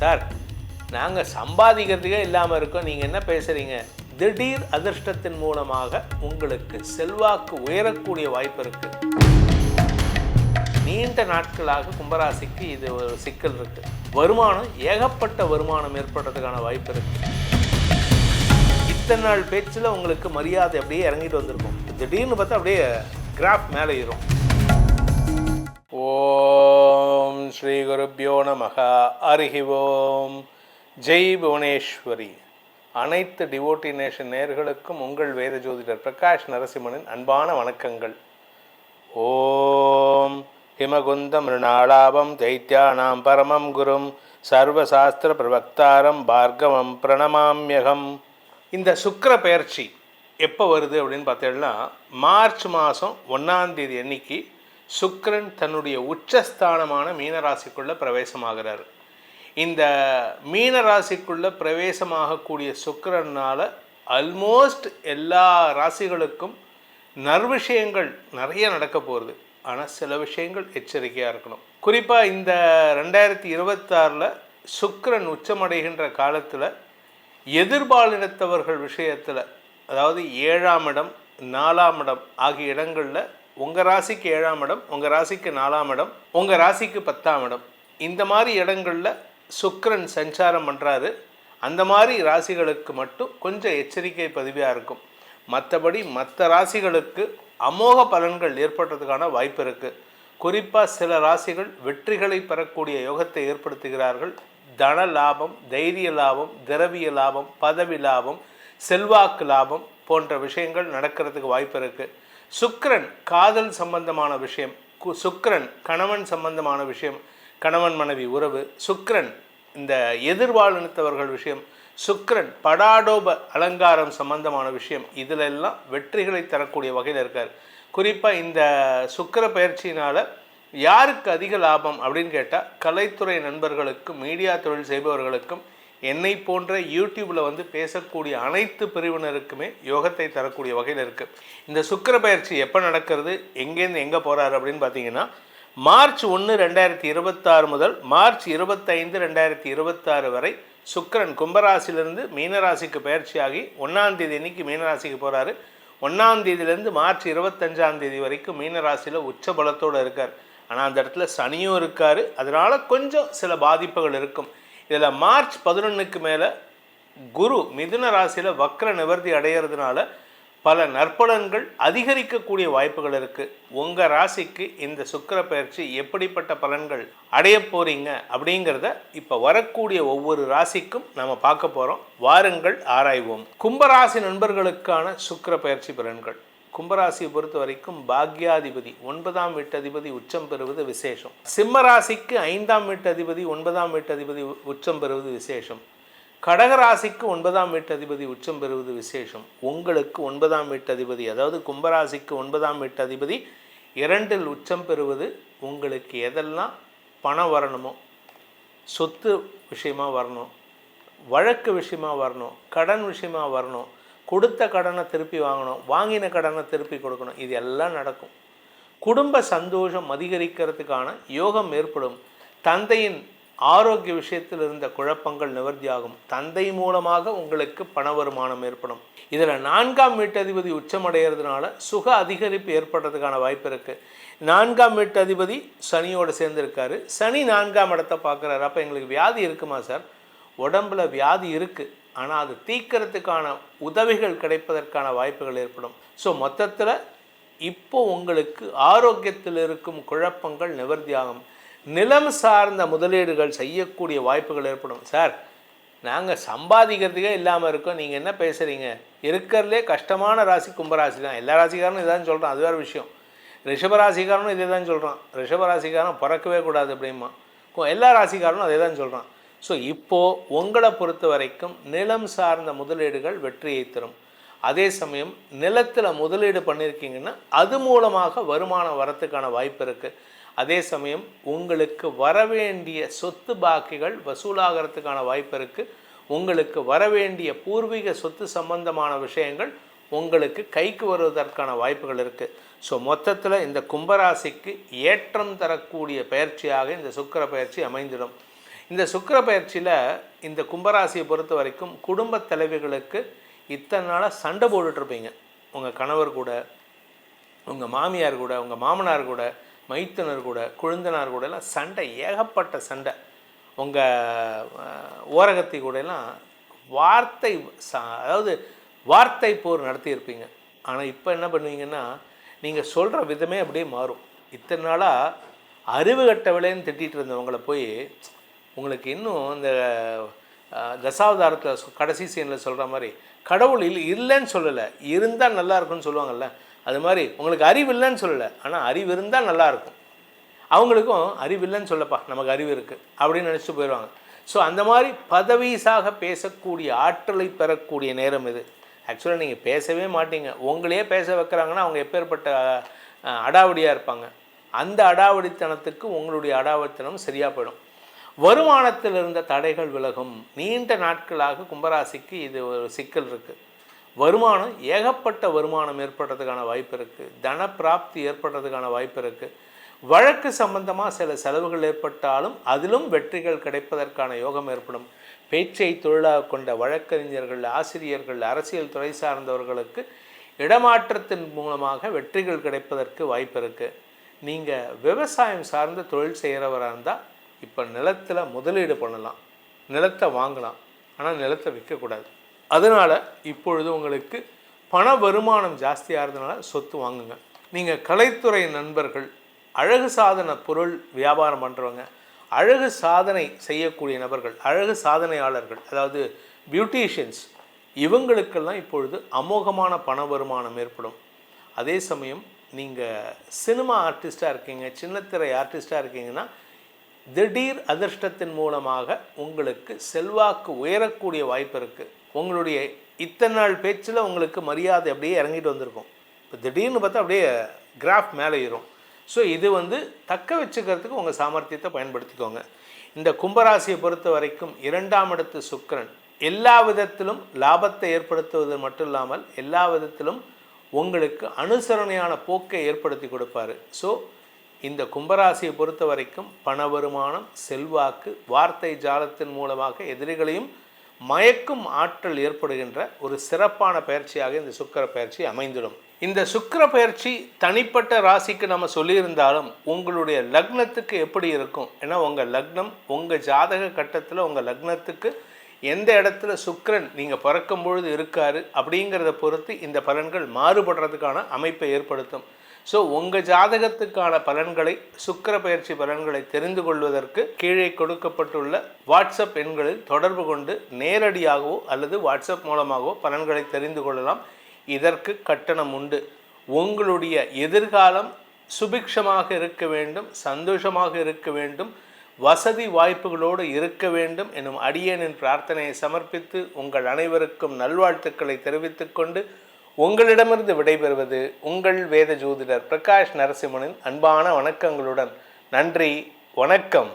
Sir, நாங்கள் சம்பாதிக்கிறதுக்கே இல்லாமல் இருக்கோம், நீங்கள் என்ன பேசுகிறீங்க? திடீர் அதிர்ஷ்டத்தின் மூலமாக உங்களுக்கு செல்வாக்கு உயரக்கூடிய வாய்ப்பு இருக்குது. நீண்ட நாட்களாக கும்பராசிக்கு இது ஒரு சிக்கல் இருக்குது. வருமானம், ஏகப்பட்ட வருமானம் ஏற்படுறதுக்கான வாய்ப்பு இருக்குது. இத்தனை நாள் பேச்சில் உங்களுக்கு மரியாதை அப்படியே இறங்கிட்டு வந்திருக்கும். திடீர்னு பார்த்தா அப்படியே கிராஃப் மேலே ஏறும். ஓம் ஸ்ரீ குருப்யோ நமஹ. ஹரி ஓம். ஜெய் புவனேஸ்வரி. அனைத்து டிவோட்டி நேஷன் நேயர்களுக்கும் உங்கள் வேத ஜோதிடர் பிரகாஷ் நரசிம்மனின் அன்பான வணக்கங்கள். ஓம் ஹிமகுந்த மிருணாளாபம் தைத்யானாம் பரமம் குரும் சர்வசாஸ்திர பிரவக்தாரம் பார்கவம் பிரணமாம்யகம். இந்த சுக்கிர பெயர்ச்சி எப்போ வருது அப்படின்னு பார்த்தீங்கன்னா, மார்ச் மாதம் 1ஆம் தேதி அன்னைக்கு சுக்கிரன் தன்னுடைய உச்சஸ்தானமான மீனராசிக்குள்ளே பிரவேசமாகிறார். இந்த மீனராசிக்குள்ளே பிரவேசமாகக்கூடிய சுக்கிரனால் ஆல்மோஸ்ட் எல்லா ராசிகளுக்கும் நற்விஷயங்கள் நிறைய நடக்க போகிறது. ஆனால் சில விஷயங்கள் எச்சரிக்கையாக இருக்கணும். குறிப்பாக இந்த 2026 சுக்கிரன் உச்சமடைகின்ற காலத்தில் எதிர்பாலினத்தவர்கள் விஷயத்தில், அதாவது 7ஆம் இடம் 4ஆம் இடம் ஆகிய இடங்களில் உங்கள் ராசிக்கு 7ஆம் இடம், உங்கள் ராசிக்கு 4ஆம் இடம், உங்கள் ராசிக்கு 10ஆம் இடம், இந்த மாதிரி இடங்களில் சுக்கிரன் சஞ்சாரம் பண்ணுறாரு. அந்த மாதிரி ராசிகளுக்கு மட்டும் கொஞ்சம் எச்சரிக்கை பதிவாக இருக்கும். மற்றபடி மற்ற ராசிகளுக்கு அமோக பலன்கள் ஏற்படுறதுக்கான வாய்ப்பு இருக்குது. குறிப்பாக சில ராசிகள் வெற்றிகளை பெறக்கூடிய யோகத்தை ஏற்படுத்துகிறார்கள். தன லாபம், தைரிய லாபம், திரவிய லாபம், பதவி லாபம், செல்வாக்கு லாபம் போன்ற விஷயங்கள் நடக்கிறதுக்கு வாய்ப்பு இருக்குது. சுக்கிரன் காதல் சம்பந்தமான விஷயம், சுக்கிரன் கணவன் சம்பந்தமான விஷயம், கணவன் மனைவி உறவு, சுக்கிரன் இந்த எதிர்வாழ்த்தவர்கள் விஷயம், சுக்கிரன் படாடோப அலங்காரம் சம்பந்தமான விஷயம், இதிலெல்லாம் வெற்றிகளை தரக்கூடிய வகையில் இருக்கார். குறிப்பாக இந்த சுக்கிர பயிற்சியினால் யாருக்கு அதிக லாபம் அப்படின்னு கேட்டால், கலைத்துறை நண்பர்களுக்கும் மீடியா தொழில் செய்பவர்களுக்கும் என்னை போன்ற யூடியூப்பில் பேசக்கூடிய அனைத்து பிரிவினருக்குமே யோகத்தை தரக்கூடிய வகையில் இருக்குது. இந்த சுக்கிர பயிற்சி எப்போ நடக்கிறது, எங்கேருந்து எங்கே போகிறாரு அப்படின்னு பார்த்தீங்கன்னா, மார்ச் 1, 2026 முதல் மார்ச் 25, 2026 வரை சுக்கிரன் கும்பராசிலிருந்து மீனராசிக்கு பயிற்சியாகி 1ஆம் தேதி அன்னைக்கு மீனராசிக்கு போகிறாரு. 1ஆம் தேதியிலேருந்து மார்ச் 25ஆம் தேதி வரைக்கும் மீனராசியில் உச்ச பலத்தோடு இருக்கார். ஆனால் அந்த இடத்துல சனியும் இருக்கார். அதனால் கொஞ்சம் சில பாதிப்புகள் இருக்கும். இதில் மார்ச் 11க்கு மேலே குரு மிதுன ராசியில் வக்ர நிவர்த்தி அடைகிறதுனால பல நற்பலன்கள் அதிகரிக்கக்கூடிய வாய்ப்புகள் இருக்குது. உங்கள் ராசிக்கு இந்த சுக்கிர பயிற்சி எப்படிப்பட்ட பலன்கள் அடைய போகிறீங்க அப்படிங்கிறத இப்போ வரக்கூடிய ஒவ்வொரு ராசிக்கும் நம்ம பார்க்க போகிறோம். வாருங்கள் ஆராய்வோம். கும்பராசி நண்பர்களுக்கான சுக்கிர பயிற்சி பலன்கள். கும்பராசியை பொறுத்த வரைக்கும் பாக்யாதிபதி 9ஆம் வீட்டதிபதி உச்சம் பெறுவது விசேஷம். சிம்ம ராசிக்கு 5ஆம் வீட்டதிபதி 9ஆம் வீட்டதிபதி உச்சம் பெறுவது விசேஷம். கடகராசிக்கு 9ஆம் வீட்டதிபதி உச்சம் பெறுவது விசேஷம். உங்களுக்கு 9ஆம் வீட்டதிபதி, அதாவது கும்பராசிக்கு 9ஆம் வீட்டதிபதி 2இல் உச்சம் பெறுவது உங்களுக்கு எதெல்லாம் பணம் வரணுமோ, சொத்து விஷயமாக வரணும், வழக்கு விஷயமாக வரணும், கடன் விஷயமாக வரணும், கொடுத்த கடனை திருப்பி வாங்கணும், வாங்கின கடனை திருப்பி கொடுக்கணும், இது எல்லாம் நடக்கும். குடும்ப சந்தோஷம் அதிகரிக்கிறதுக்கான யோகம் ஏற்படும். தந்தையின் ஆரோக்கிய விஷயத்தில் இருந்த குழப்பங்கள் நிவர்த்தியாகும். தந்தை மூலமாக உங்களுக்கு பண வருமானம் ஏற்படும். இதில் 4ஆம் வீட்டதிபதி உச்சமடைகிறதுனால சுக அதிகரிப்பு ஏற்படுறதுக்கான வாய்ப்பு இருக்குது. 4ஆம் வீட்டதிபதி சனியோடு சேர்ந்துருக்காரு. சனி 4ஆம் இடத்தை பார்க்குறாரு. அப்போ எங்களுக்கு வியாதி இருக்குமா சார்? உடம்பில் வியாதி இருக்குது, ஆனால் அது தீர்க்கறதுக்கான உதவிகள் கிடைப்பதற்கான வாய்ப்புகள் ஏற்படும். ஸோ மொத்தத்தில் இப்போ உங்களுக்கு ஆரோக்கியத்தில் இருக்கும் குழப்பங்கள் நிவர்த்தியாகும். நிலம் சார்ந்த முதலீடுகள் செய்யக்கூடிய வாய்ப்புகள் ஏற்படும். சார், நாங்கள் சம்பாதிக்கிறதுக்கே இல்லாமல் இருக்கோம், நீங்கள் என்ன பேசுகிறீங்க? இருக்கிறதுலே கஷ்டமான ராசி கும்பராசி தான். எல்லா ராசிக்காரனும் இதான் சொல்கிறான், அது வேறு விஷயம். ரிஷபராசிக்காரனும் இதே தான் சொல்கிறான். ரிஷபராசிக்காரன் பிறக்கவே கூடாது அப்படிமா. எல்லா ராசிக்காரனும் அதே தான் சொல்கிறான். ஸோ இப்போது உங்களை பொறுத்த வரைக்கும் நிலம் சார்ந்த முதலீடுகள் வெற்றியை தரும். அதே சமயம் நிலத்தில் முதலீடு பண்ணியிருக்கீங்கன்னா அது மூலமாக வருமானம் வரத்துக்கான வாய்ப்பு இருக்குது. அதே சமயம் உங்களுக்கு வரவேண்டிய சொத்து பாக்கிகள் வசூலாகிறதுக்கான வாய்ப்பு இருக்குது. உங்களுக்கு வரவேண்டிய பூர்வீக சொத்து சம்பந்தமான விஷயங்கள் உங்களுக்கு கைக்கு வருவதற்கான வாய்ப்புகள் இருக்குது. ஸோ மொத்தத்தில் இந்த கும்பராசிக்கு ஏற்றம் தரக்கூடிய பயிற்சியாக இந்த சுக்கிர பயிற்சி அமைந்திடும். இந்த சுக்கிர பயிற்சியில் இந்த கும்பராசியை பொறுத்த வரைக்கும் குடும்ப தலைவிகளுக்கு இத்தனை நாளாக சண்டை போட்டுட்ருப்பீங்க. உங்கள் கணவர் கூட, உங்கள் மாமியார் கூட, உங்கள் மாமனார் கூட, மைத்துனர் கூட, கொழுந்தனார் கூட எல்லாம் சண்டை, ஏகப்பட்ட சண்டை. உங்கள் ஓரகத்தி கூட எல்லாம் வார்த்தை அதாவது வார்த்தை போர் நடத்தியிருப்பீங்க. ஆனால் இப்போ என்ன பண்ணுவீங்கன்னா, நீங்கள் சொல்கிற விதமே அப்படியே மாறும். இத்தனை நாளாக அறிவு கட்டவில்லைன்னு திட்டிகிட்டு இருந்தவங்களை போய் உங்களுக்கு இன்னும் இந்த தசாவதாரத்தில் கடைசி சீனில் சொல்கிற மாதிரி கடவுள் இல்லைன்னு சொல்லலை, இருந்தால் நல்லா இருக்குன்னு சொல்லுவாங்கள்ல, அது மாதிரி உங்களுக்கு அறிவு இல்லைன்னு சொல்லலை, ஆனால் அறிவு இருந்தால் நல்லாயிருக்கும். அவங்களுக்கும் அறிவு இல்லைன்னு சொல்லப்பா, நமக்கு அறிவு இருக்குது அப்படின்னு நினச்சிட்டு போயிடுவாங்க. ஸோ அந்த மாதிரி பதவிசாக பேசக்கூடிய ஆற்றலை பெறக்கூடிய நேரம் இது. ஆக்சுவலாக நீங்கள் பேசவே மாட்டீங்க, உங்களையே பேச வைக்கிறாங்கன்னா அவங்க எப்பேற்பட்ட அடாவடியாக இருப்பாங்க. அந்த அடாவடித்தனத்துக்கு உங்களுடைய அடாவடித்தனம் சரியாக போயிடும். வருமானத்தில் இருந்த தடைகள் விலகும். நீண்ட நாட்களாக கும்பராசிக்கு இது ஒரு சிக்கல் இருக்குது. வருமானம், ஏகப்பட்ட வருமானம் ஏற்படுறதுக்கான வாய்ப்பு இருக்குது. தன பிராப்தி ஏற்படுறதுக்கான வாய்ப்பு இருக்குது. வழக்கு சம்பந்தமாக சில செலவுகள் ஏற்பட்டாலும் அதிலும் வெற்றிகள் கிடைப்பதற்கான யோகம் ஏற்படும். பேச்சை தொழிலாக கொண்ட வழக்கறிஞர்கள், ஆசிரியர்கள், அரசியல் துறை சார்ந்தவர்களுக்கு இடமாற்றத்தின் மூலமாக வெற்றிகள் கிடைப்பதற்கு வாய்ப்பு இருக்குது. நீங்கள் விவசாயம் சார்ந்த தொழில் செய்கிறவராக இருந்தால் இப்போ நிலத்தில் முதலீடு பண்ணலாம், நிலத்தை வாங்கலாம், ஆனால் நிலத்தை விற்கக்கூடாது. அதனால் இப்பொழுது உங்களுக்கு பண வருமானம் ஜாஸ்தியாகிறதுனால சொத்து வாங்குங்க. நீங்கள் கலைத்துறை நண்பர்கள், அழகு சாதன பொருள் வியாபாரம் பண்ணுறவங்க, அழகு சாதனை செய்யக்கூடிய நபர்கள், அழகு சாதனையாளர்கள், அதாவது பியூட்டிஷியன்ஸ், இவங்களுக்கெல்லாம் இப்பொழுது அமோகமான பண வருமானம் ஏற்படும். அதே சமயம் நீங்கள் சினிமா ஆர்டிஸ்டாக இருக்கீங்க, சின்னத்திரை ஆர்டிஸ்டாக இருக்கீங்கன்னா திடீர் அதிர்ஷ்டத்தின் மூலமாக உங்களுக்கு செல்வாக்கு உயரக்கூடிய வாய்ப்பு இருக்குது. உங்களுடைய இத்தனை நாள் பேச்சில் உங்களுக்கு மரியாதை அப்படியே இறங்கிட்டு வந்திருக்கும். இப்போ திடீர்னு பார்த்தா அப்படியே கிராஃப் மேலே ஏறும். ஸோ இது தக்க வச்சுக்கிறதுக்கு உங்கள் சாமர்த்தியத்தை பயன்படுத்திக்கோங்க. இந்த கும்பராசியை பொறுத்த வரைக்கும் 2ஆம் இடத்து சுக்கிரன் எல்லா விதத்திலும் லாபத்தை ஏற்படுத்துவது மட்டும் இல்லாமல் எல்லா விதத்திலும் உங்களுக்கு அனுசரணையான போக்கை ஏற்படுத்தி கொடுப்பார். ஸோ இந்த கும்பராசியை பொறுத்த வரைக்கும் பண வருமானம், செல்வாக்கு, வார்த்தை ஜாலத்தின் மூலமாக எதிரிகளையும் மயக்கும் ஆற்றல் ஏற்படுகின்ற ஒரு சிறப்பான பயிற்சியாக இந்த சுக்கிர பயிற்சி அமைந்துடும். இந்த சுக்கிர பயிற்சி தனிப்பட்ட ராசிக்கு நம்ம சொல்லியிருந்தாலும் உங்களுடைய லக்னத்துக்கு எப்படி இருக்கும்? ஏன்னா உங்கள் லக்னம், உங்கள் ஜாதக கட்டத்தில் உங்கள் லக்னத்துக்கு எந்த இடத்துல சுக்கிரன் நீங்கள் பிறக்கும் பொழுது இருக்காரு அப்படிங்கிறத பொறுத்து இந்த பலன்கள் மாறுபடுறதுக்கான அமைப்பை ஏற்படுத்தும். ஸோ உங்கள் ஜாதகத்துக்கான பலன்களை, சுக்கிர பயிற்சி பலன்களை தெரிந்து கொள்வதற்கு கீழே கொடுக்கப்பட்டுள்ள வாட்ஸ்அப் எண்களில் தொடர்பு கொண்டு நேரடியாகவோ அல்லது வாட்ஸ்அப் மூலமாகவோ பலன்களை தெரிந்து கொள்ளலாம். இதற்கு கட்டணம் உண்டு. உங்களுடைய எதிர்காலம் சுபிக்ஷமாக இருக்க வேண்டும், சந்தோஷமாக இருக்க வேண்டும், வசதி வாய்ப்புகளோடு இருக்க வேண்டும் எனும் அடியேனின் பிரார்த்தனையை சமர்ப்பித்து உங்கள் அனைவருக்கும் நல்வாழ்த்துக்களை தெரிவித்துக் கொண்டு உங்களிடமிருந்து விடைபெறுவது உங்கள் வேத ஜோதிடர் பிரகாஷ் நரசிம்மனின் அன்பான வணக்கங்களுடன். நன்றி, வணக்கம்.